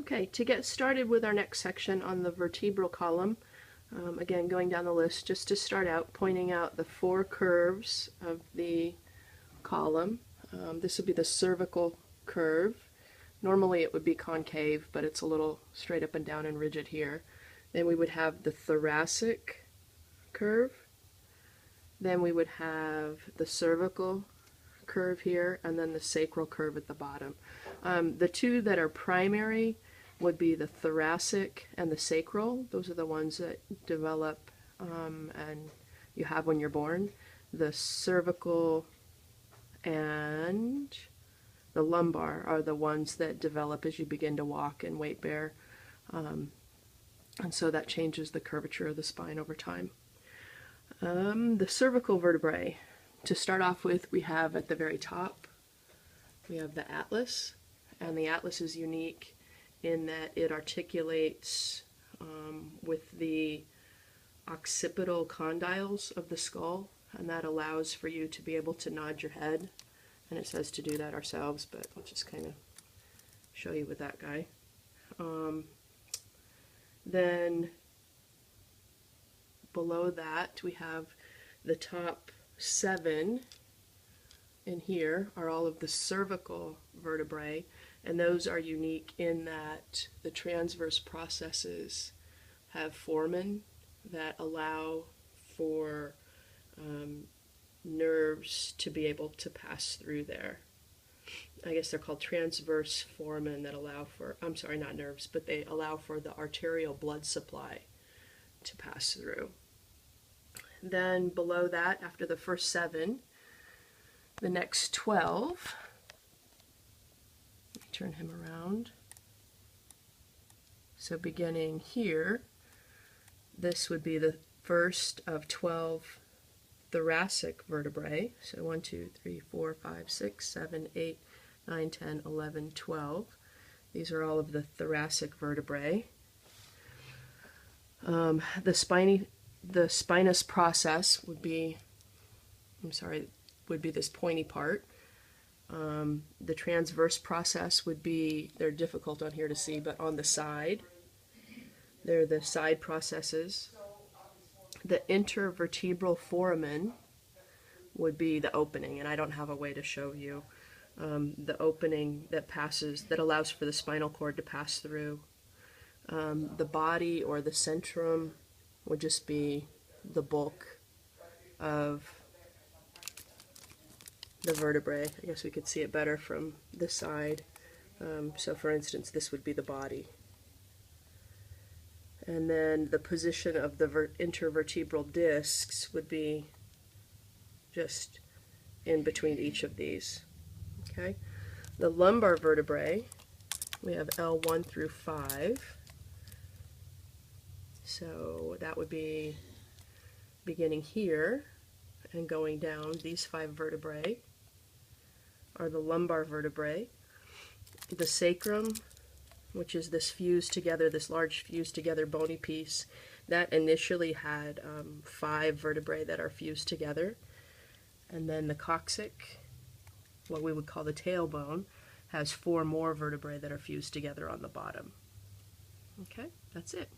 Okay, to get started with our next section on the vertebral column, again going down the list, just to start out, pointing out the four curves of the column. This would be the cervical curve. Normally it would be concave, but it's a little straight up and down and rigid here. Then we would have the thoracic curve. Then we would have the cervical curve here, and then the sacral curve at the bottom. The two that are primary would be the thoracic and the sacral. Those are the ones that develop and you have when you're born. The cervical and the lumbar are the ones that develop as you begin to walk and weight bear. And so that changes the curvature of the spine over time. The cervical vertebrae, to start off with, we have at the very top, we have the atlas, and the atlas is unique in that it articulates with the occipital condyles of the skull, and that allows for you to be able to nod your head, and it says to do that ourselves, but I'll just kind of show you with that guy. Then below that we have the top 7 in here are all of the cervical vertebrae, and those are unique in that the transverse processes have foramen that allow for nerves to be able to pass through there. I guess they're called transverse foramen that allow for, I'm sorry, not nerves, but they allow for the arterial blood supply to pass through. Then below that, after the first 7, the next 12, let me turn him around. So beginning here, this would be the first of 12 thoracic vertebrae. So 1, 2, 3, 4, 5, 6, 7, 8, 9, 10, 11, 12. These are all of the thoracic vertebrae. The spinous process would be, would be this pointy part. The transverse process would be, they're difficult on here to see, but on the side, they're the side processes. The intervertebral foramen would be the opening, and I don't have a way to show you the opening that passes, that allows for the spinal cord to pass through. The body or the centrum would just be the bulk of the vertebrae. I guess we could see it better from this side. So for instance, this would be the body. And then the position of the intervertebral discs would be just in between each of these. Okay. The lumbar vertebrae, we have L1 through 5. So that would be beginning here and going down. These 5 vertebrae are the lumbar vertebrae. The sacrum, which is this fused together, this large fused together bony piece, that initially had 5 vertebrae that are fused together. And then the coccyx, what we would call the tailbone, has 4 more vertebrae that are fused together on the bottom. Okay, that's it.